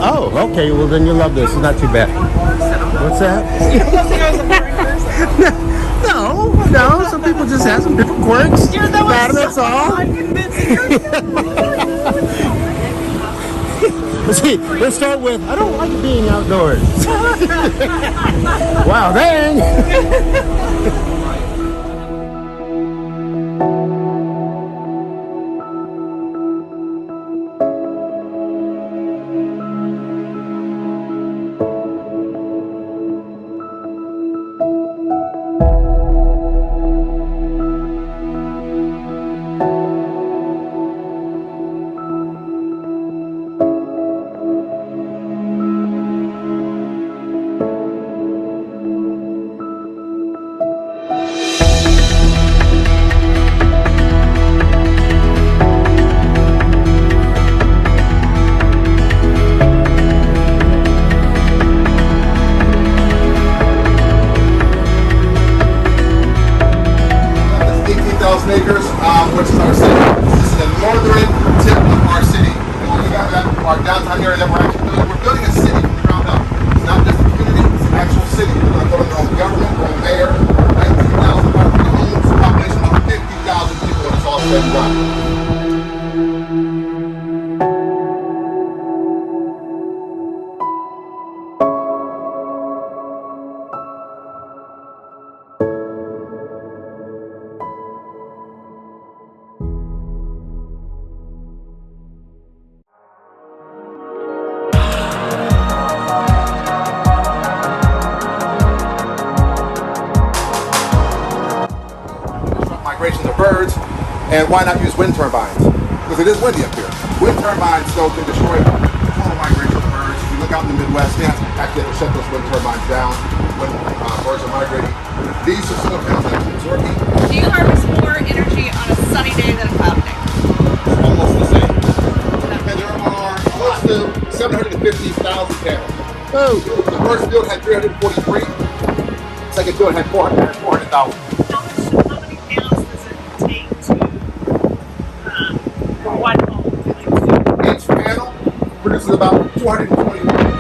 Oh, okay. Well, then you'll love this. It's not too bad. What's that? You don't think I was a boring person? No. Some people just have some different quirks. Yeah, that was That's all. Let's start with, I don't like being outdoors. Wow, dang. Acres, which is our city. This is the northern tip of our city. And when we got that, our downtown area that we're actually building, we're building a city from the ground up. It's not just a community, it's an actual city. We're going to build our own government, our own mayor, 19,000 homes, population of 50,000 people when it's all said and done. Migrations of birds, and why not use wind turbines? Because it is windy up here. Wind turbines though can destroy total migration of birds. If you look out in the Midwest, they actually have to shut those wind turbines down when birds are migrating. These are still panels that absorb heat. Do you harvest more energy on a sunny day than a cloudy day? Almost the same. And there are close to 750,000 panels. Oh. The first field had 343. The second field had 400,000. Each panel produces about 220 watts.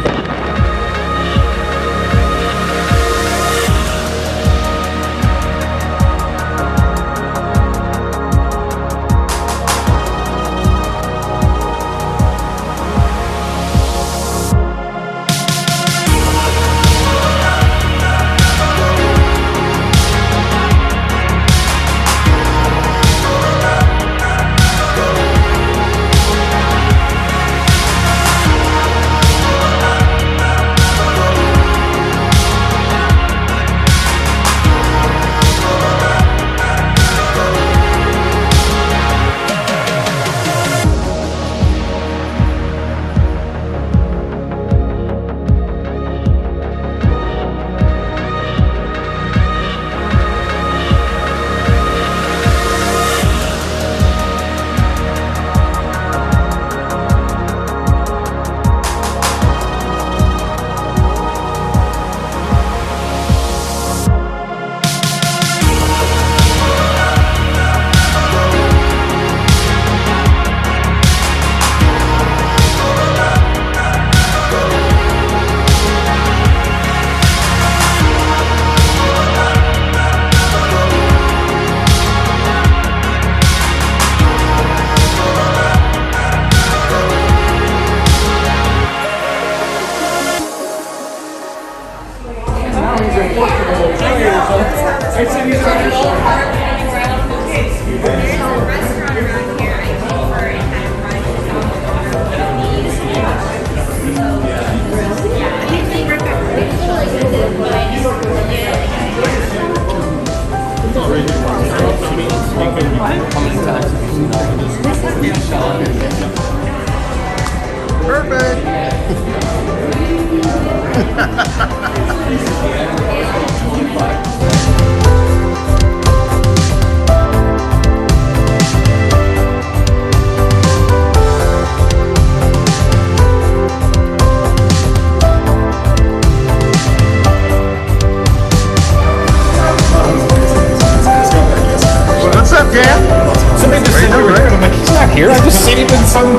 Here, I just seen him in some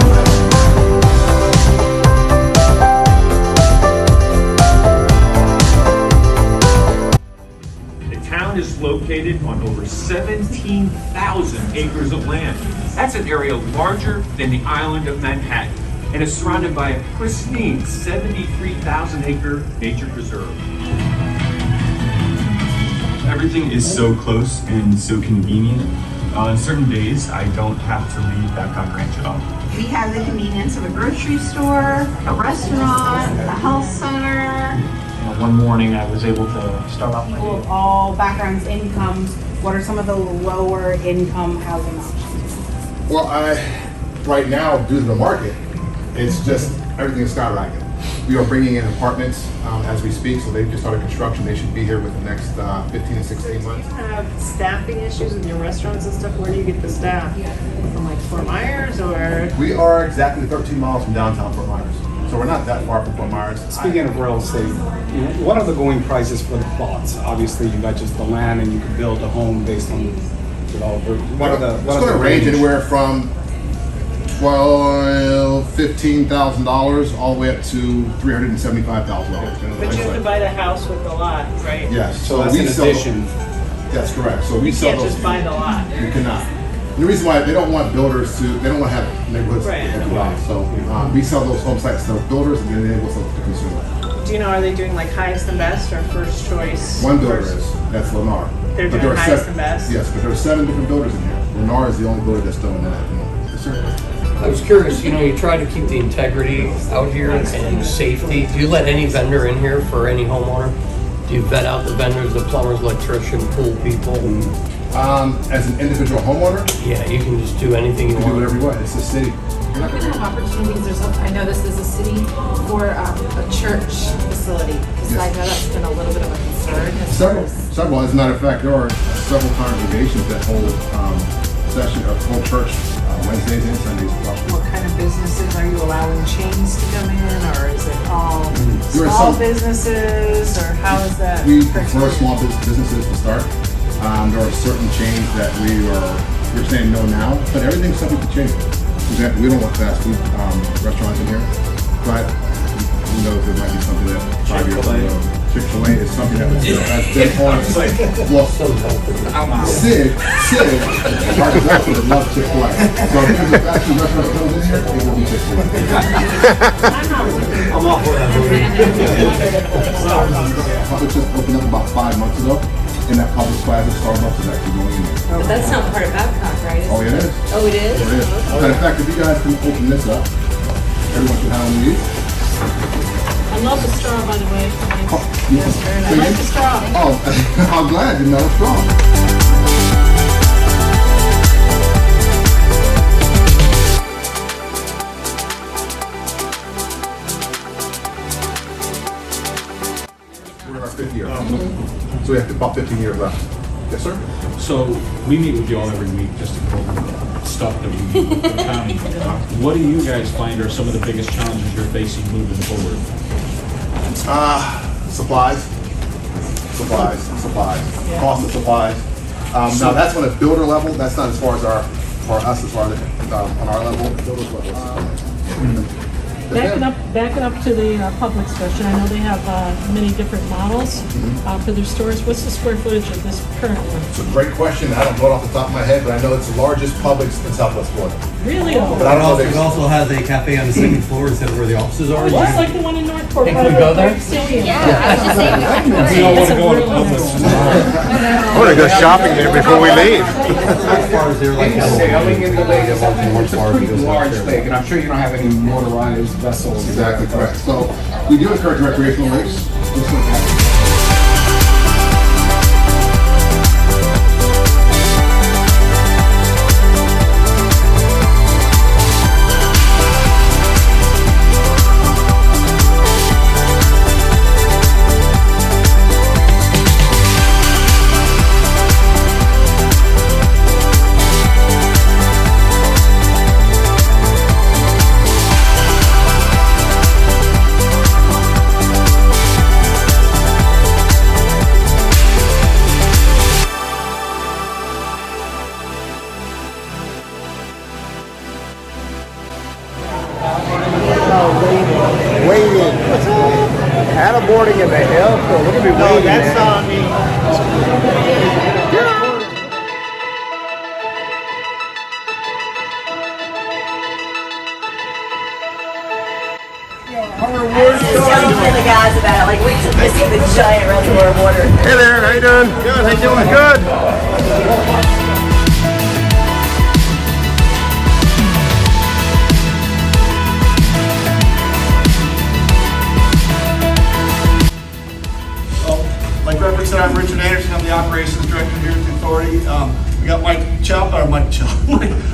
located on over 17,000 acres of land. That's an area larger than the island of Manhattan, and is surrounded by a pristine 73,000 acre nature preserve. Everything is so close and so convenient. On certain days, I don't have to leave Babcock Ranch at all. We have the convenience of a grocery store, a restaurant, a health center. One morning I was able to start off my People of all backgrounds, incomes, what are some of the lower income housing options? Well, right now, due to the market, it's just everything is skyrocketing. We are bringing in apartments as we speak, so they've just started construction. They should be here within the next 15 to 16 months. Have staffing issues in your restaurants and stuff? Where do you get the staff? From like Fort Myers or? We are exactly 13 miles from downtown Fort Myers, so we're not that far from Fort Myers. Speaking of real estate, what are the going prices for the plots? Obviously, you got just the land, and you can build a home based on the developer. It's going to range anywhere from $15,000 all the way up to $375,000. But you have to buy the house with the lot, right? Yes. So that's we an sell addition. That's correct. So we You sell can't those. just buy the lot. You cannot. And the reason why they don't want builders to, they don't want to have neighborhoods. Right. So we sell those home sites to builders and then they will sell to the consumer. Do you know, are they doing like highest and best or first choice? One builder is, that's Lennar. They're But doing there are highest seven- and best? Yes, but there are 7 different builders in here. Lennar is the only builder that's doing that at the moment. Yes, sir. I was curious, you try to keep the integrity out here and safety. Do you let any vendor in here for any homeowner? Do you vet out the vendors, the plumbers, electrician, pool people? As an individual homeowner, Yeah, you can just do anything you you can do want. whatever you want. It's the city. We're gonna have opportunities, I know this is a city, for a church facility, because I know that's been a little bit of a concern as far Several. As a matter of fact, there are several congregations that hold session or hold church Wednesdays and Sundays. What kind of businesses, are you allowing chains to come in, or is it all There are small some- businesses, or how is that? We prefer small businesses to start. There are certain chains that we're saying no now, but everything's subject to change. For example, we don't want fast food restaurants in here, but who knows, there might be something that 5 years down the road. Chick-fil-A is something that has been on. Well, Sid, our executive loves Chick-fil-A. So if there's a fast food restaurant that comes in here, it will be Chick-fil-A. I'm off for that Publix just opened up about 5 months ago, and that Publix Plaza Starbucks is actually going in there. But that's not part of Babcock, right? Oh, yeah, it is. Oh, it is? It is. Matter of fact, if you guys can open this up, everyone should have one of these. I love the straw, by the way. Yes, very nice. I like the straw. Oh, I'm glad you know it's strong. We're in our 5th year. So we have about 15 years left. Yes, sir? So we meet with you all every week just to go over stuff that we need with the county. What do you guys find are some of the biggest challenges you're facing moving forward? Supplies. Cost of supplies. Now that's on a builder level. That's not as far as for us as far as on our level. Builder's level. Backing up to the Publix question, I know they have many different models for their stores. What's the square footage of this current one? It's a great question. I don't know it off the top of my head, but I know it's the largest Publix in Southwest Florida. Really? But I don't know. It also has a cafe on the second floor instead of where the offices are. Just like the one in Northport. Think we go there? Yeah, I was just saying, we have to We don't want to go into Publix. I want to go shopping there before we leave. As far as they're like Sailing in the lake is a pretty large lake, and I'm sure you don't have any motorized vessels. Exactly correct. So we do encourage recreational lakes. jazz about it. Like, wait till you see the giant reservoir of water. Hey there, how you doing? Good, how you doing? Good. Like Reverend said, I'm Richard Anderson. I'm the operations director here at the authority. We got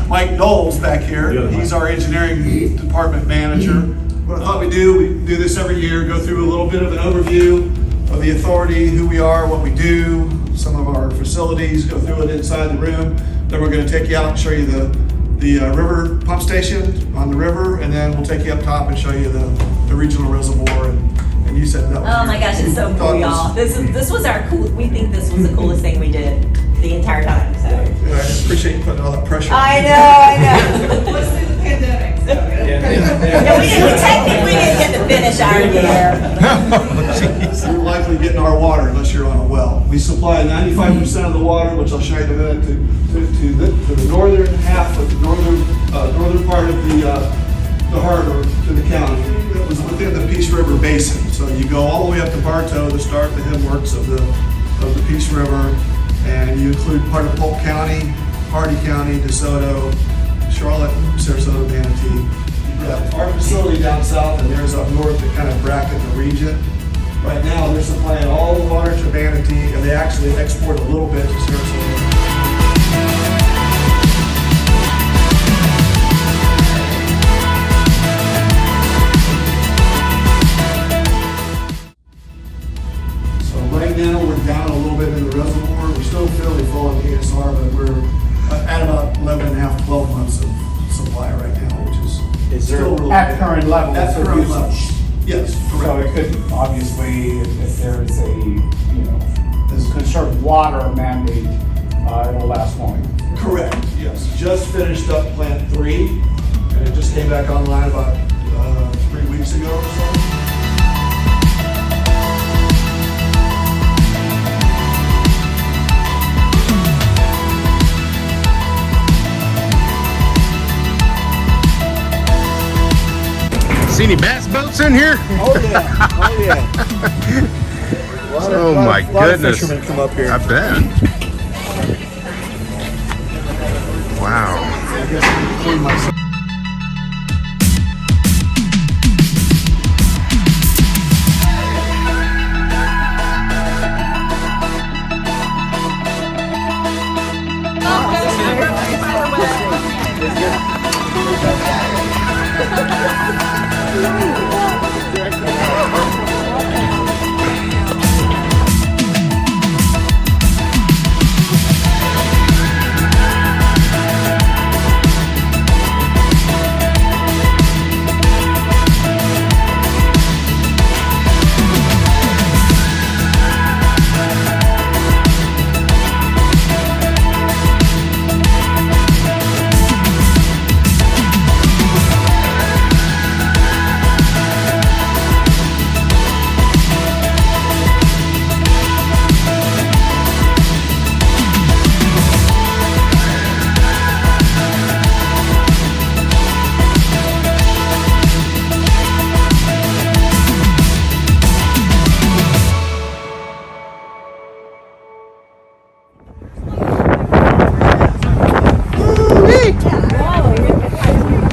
Mike Knowles back here. He's our engineering department manager. What I thought we do this every year, go through a little bit of an overview of the authority, who we are, what we do, some of our facilities, go through it inside the room. Then we're going to take you out and show you the river pump station on the river, and then we'll take you up top and show you the regional reservoir. And you said that was oh my gosh, it's so cool, y'all. This was our cool. We think this was the coolest thing we did the entire time. So yeah, I just appreciate you putting all that pressure. I know. Let's do the pandemic. So. Yeah, we didn't get to finish our year. You're likely getting our water unless you're on a well. We supply 95% of the water, which I'll show you in a minute, to the northern half of the northern part of the harbor, to the county. It was within the Peace River Basin. So you go all the way up to Bartow to start the headworks of the Peace River, and you include part of Polk County, Hardy County, DeSoto, Charlotte, Sarasota, Manatee. You've got our facility down south, and there's up north that kind of bracket the region. Right now, they're supplying all the water to Manatee, and they actually export a little bit to Sarasota. Right now, we're down a little bit in the reservoir. We're still fairly full in ASR, but we're at about 11 and a half, 12 months of supply right now, which is still really at current level. At current level. Yes, correct. So it could, obviously, if there is this conserved water mandate, it'll last longer. Correct, yes. Just finished up plant 3, and it just came back online about 3 weeks ago or so. See any bass boats in here? Oh yeah, oh yeah. Oh my goodness. A lot of fishermen come up here. I bet. Wow. I guess I can clean myself.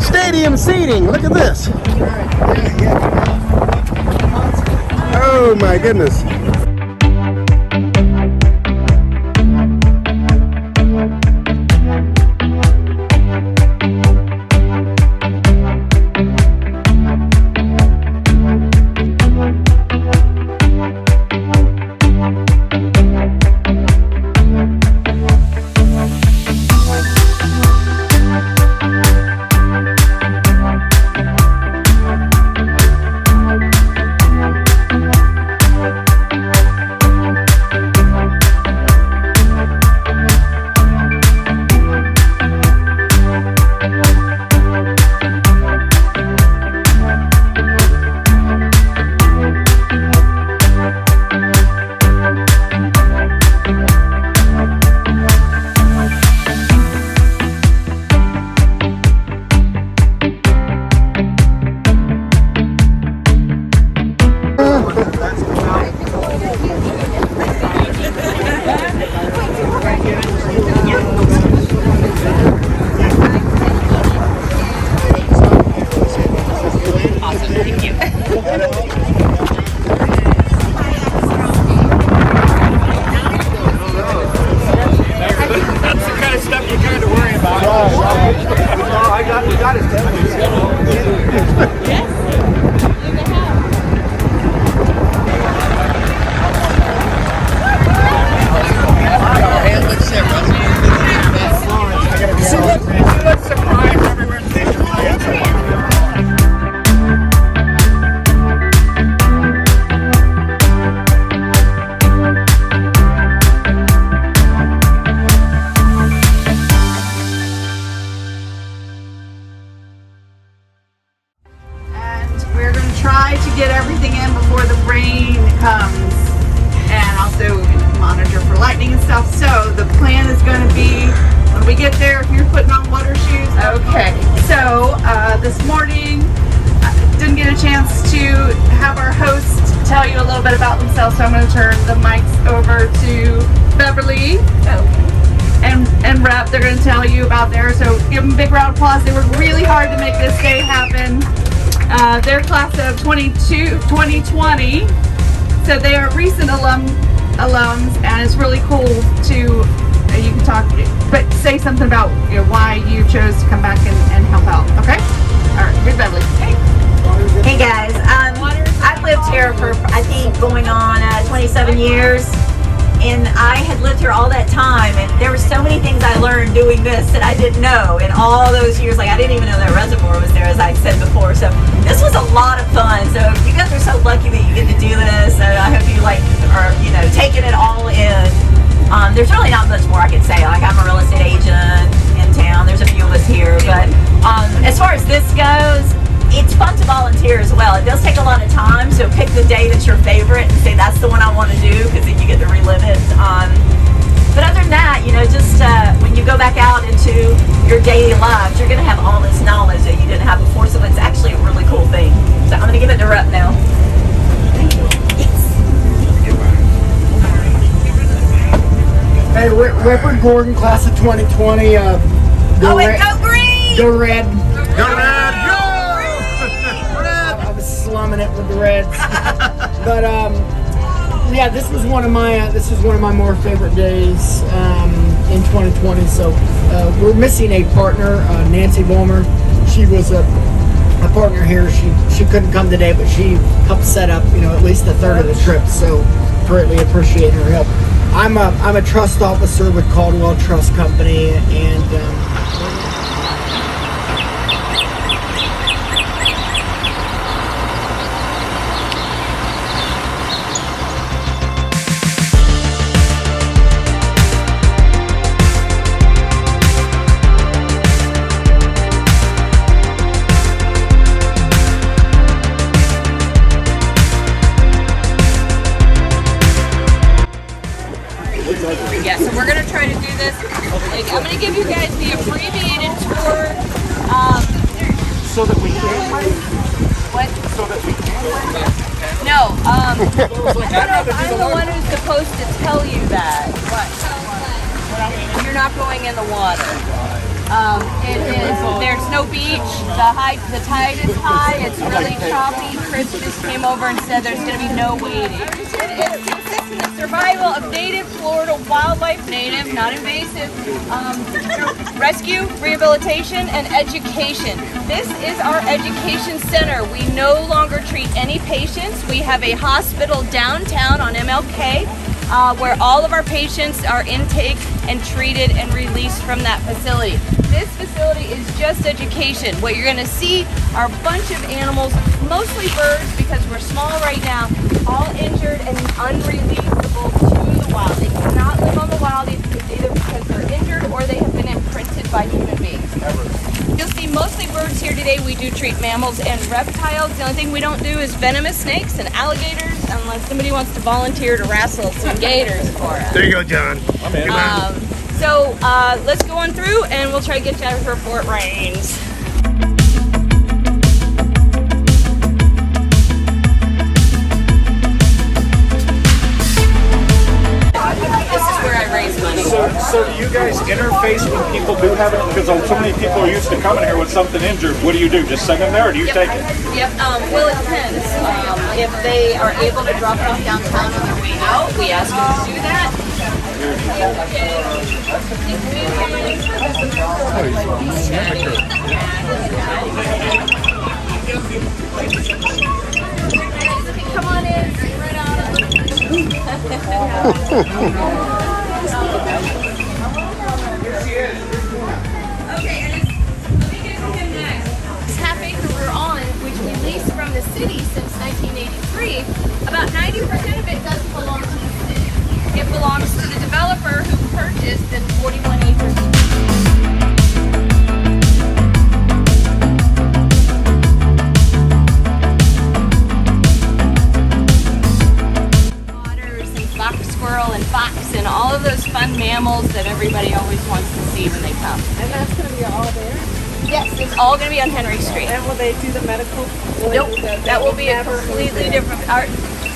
Stadium seating, look at this. Oh my goodness. little bit about themselves. So I'm going to turn the mics over to Beverly and Rep. They're going to tell you about theirs. So give them a big round of applause. They worked really hard to make this day happen. Their class of 2020. So they are recent alums, and it's really cool to you can talk, but say something about why you chose to come back and help out. Okay. All right. Here's Beverly. Hey guys, I've lived here for I think going on 27 years, and I had lived here all that time, and there were so many things I learned doing this that I didn't know in all those years. Like I didn't even know that reservoir was there, as I said before. So this was a lot of fun. So you guys are so lucky that you get to do this, and I hope you are taking it all in. There's really not much more I can say. Like I'm a real estate agent in town. There's a few of us here, but as far as this goes, it's fun to volunteer as well. It does take a lot of time, so pick the day that's your favorite and say that's the one I want to do, because then you get to relive it. But other than that, just when you go back out into your daily lives, you're going to have all this knowledge that you didn't have before, so it's actually a really cool thing. So I'm going to give it to Rep now. Hey, Whitford Gordon, class of 2020. Go green! Go red! Go red! Go! I was slumming it with the Reds. But yeah, this was one of my more favorite days in 2020. So we're missing a partner, Nancy Vollmer. She was a partner here. She couldn't come today, but she helped set up at least a third of the trip. So greatly appreciate her help. I'm a trust officer with Caldwell Trust Company, and Yeah, so we're gonna try to do this. I'm gonna give you guys the abbreviated tour. So that we can wait? What? So that we can wait? No, I don't know if I'm the one who's supposed to tell you that. What? You're not going in the water. There's no beach. The tide is high. It's really choppy. Chris just came over and said there's going to be no wading. It consists in the survival of native Florida wildlife, native, not invasive, rescue, rehabilitation, and education. This is our education center. We no longer treat any patients. We have a hospital downtown on MLK. Where all of our patients are intake and treated and released from that facility. This facility is just education. What you're going to see are a bunch of animals, mostly birds because we're small right now, all injured and unreleasable to the wild. They cannot live on the wild either because they're injured or they have been imprinted by human beings. You'll see mostly birds here today. We do treat mammals and reptiles. The only thing we don't do is venomous snakes and alligators, unless somebody wants to volunteer to wrestle some gators for us. There you go, John. I'm in. So let's go on through and we'll try to get you out before Fort rains. This is where I raise money. So do you guys interface when people do have it? Because so many people are used to coming here with something injured. What do? Just send them there, or do you take it? Yep. Well, it depends. If they are able to drop it off downtown on their way out, we ask them to do that. Come on in. Right on. Okay, let me get to him next. This half acre we're on, which we leased from the city since 1983, about 90% of it doesn't belong to the city. It belongs to the developer who purchased the 41 acres. Squirrel and fox and all of those fun mammals that everybody always wants to see when they come. And that's going to be all there? Yes, it's all going to be on Henry Street. And will they do the medical? Nope, that will be a completely different.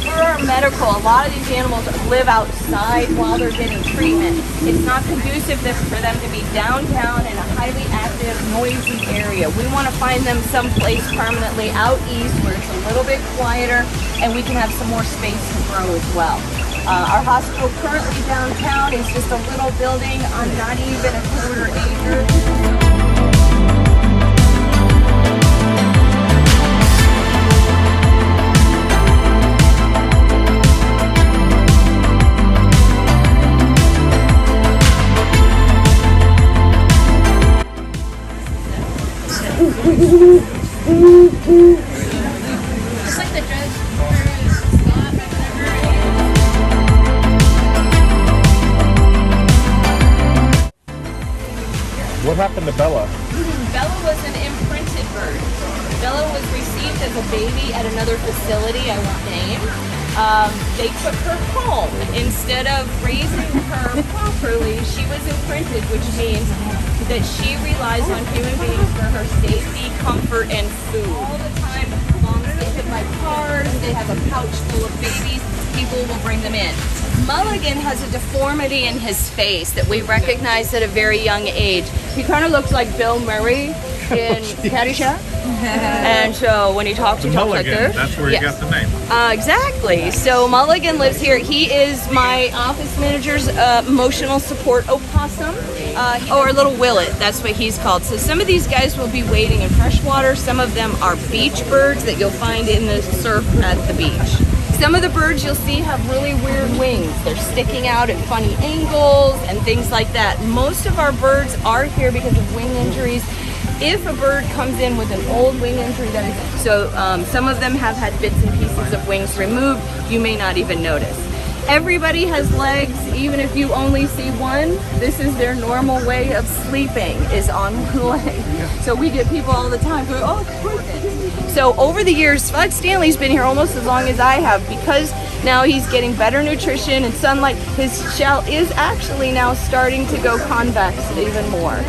For our medical, a lot of these animals live outside while they're getting treatment. It's not conducive for them to be downtown in a highly active, noisy area. We want to find them someplace permanently out east where it's a little bit quieter and we can have some more space to grow as well. Our hospital currently downtown is just a little building on not even a quarter acre. Just like the judge. What happened to Bella? Bella was an imprinted bird. Bella was received as a baby at another facility I won't name. They took her home. Instead of raising her properly, she was imprinted, which means that she relies on human beings for her safety, comfort, and food. All the time, moms get hit by cars, they have a pouch full of babies, people will bring them in. Mulligan has a deformity in his face that we recognize at a very young age. He kind of looks like Bill Murray in Caddyshack. And so when he talks like this. That's where you got the name. Exactly. So Mulligan lives here. He is my office manager's emotional support opossum, or little Willet. That's what he's called. So some of these guys will be wading in freshwater. Some of them are beach birds that you'll find in the surf at the beach. Some of the birds you'll see have really weird wings. They're sticking out at funny angles and things like that. Most of our birds are here because of wing injuries. If a bird comes in with an old wing injury, some of them have had bits and pieces of wings removed, you may not even notice. Everybody has legs, even if you only see one. This is their normal way of sleeping, is on one leg. So we get people all the time going, oh, it's perfect. So over the years, Spud Stanley's been here almost as long as I have, because now he's getting better nutrition and sunlight. His shell is actually now starting to go convex even more.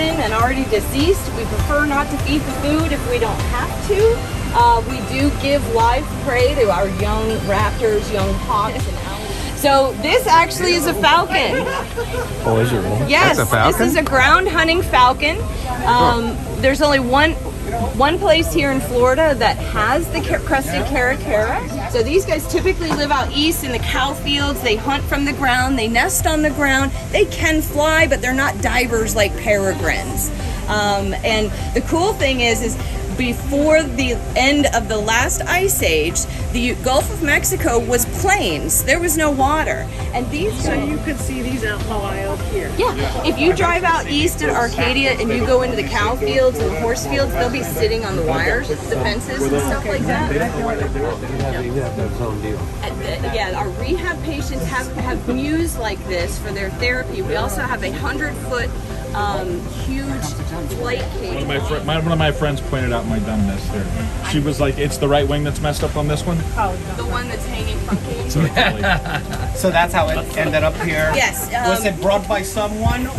And already deceased. We prefer not to feed the food if we don't have to. We do give live prey to our young raptors, young hawks, and owls. So this actually is a falcon. Oh, is it really? Yes, That's a falcon? This is a ground hunting falcon. There's only one place here in Florida that has the crested caracara. So these guys typically live out east in the cow fields. They hunt from the ground. They nest on the ground. They can fly, but they're not divers like peregrines. And the cool thing is before the end of the last ice age, the Gulf of Mexico was plains. There was no water. And these guys, So you could see these out wild here. yeah, if you drive out east at Arcadia and you go into the cow fields and the horse fields, they'll be sitting on the wires, the fences and stuff like that. Yeah, our rehab patients have mews like this for their therapy. We also have 100-foot huge flight cage. One of my friends pointed out my dumbness there. She was like, it's the right wing that's messed up on this one? The one that's hanging from cage. So that's how it ended up here? Yes. Was it brought by someone?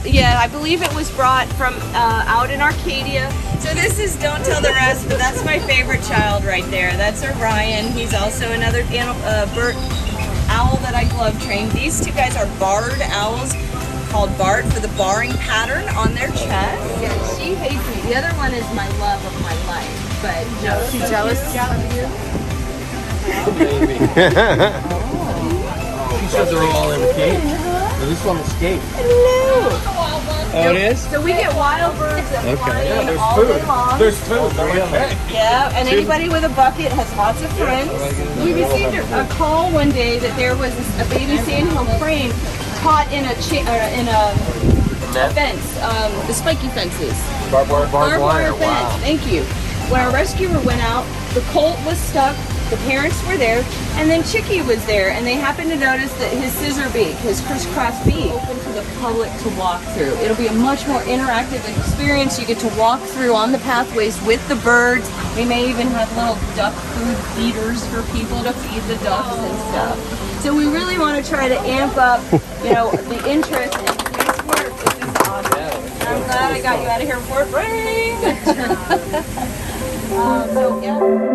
Yeah, I believe it was brought from out in Arcadia. So this is Don't Tell the Rest, but that's my favorite child right there. That's Orion. He's also another bird owl that I glove trained. These two guys are barred owls, called Bart for the barring pattern on their chest. Yeah, she hates me. The other one is my love of my life, but no, she's jealous of you. Maybe. She said they're all in the cage. This one escaped. Hello. Oh, it is? So we get wild birds that fly Yeah, in there's all food. day long. There's food. Okay. Yeah, and anybody with a bucket has lots of friends. We received a call one day that there was a baby sandhill crane caught in a fence, the spiky fences. Barbed wire. Fence. Wow. Thank you. When our rescuer went out, the colt was stuck. The parents were there, and then Chicky was there, and they happened to notice that his scissor beak, his crisscross beak, open to the public to walk through. It'll be a much more interactive experience. You get to walk through on the pathways with the birds. We may even have little duck food feeders for people to feed the ducks and stuff. So we really want to try to amp up, the interest in this work. This is awesome. I'm glad I got you out of here before it rained. So yeah.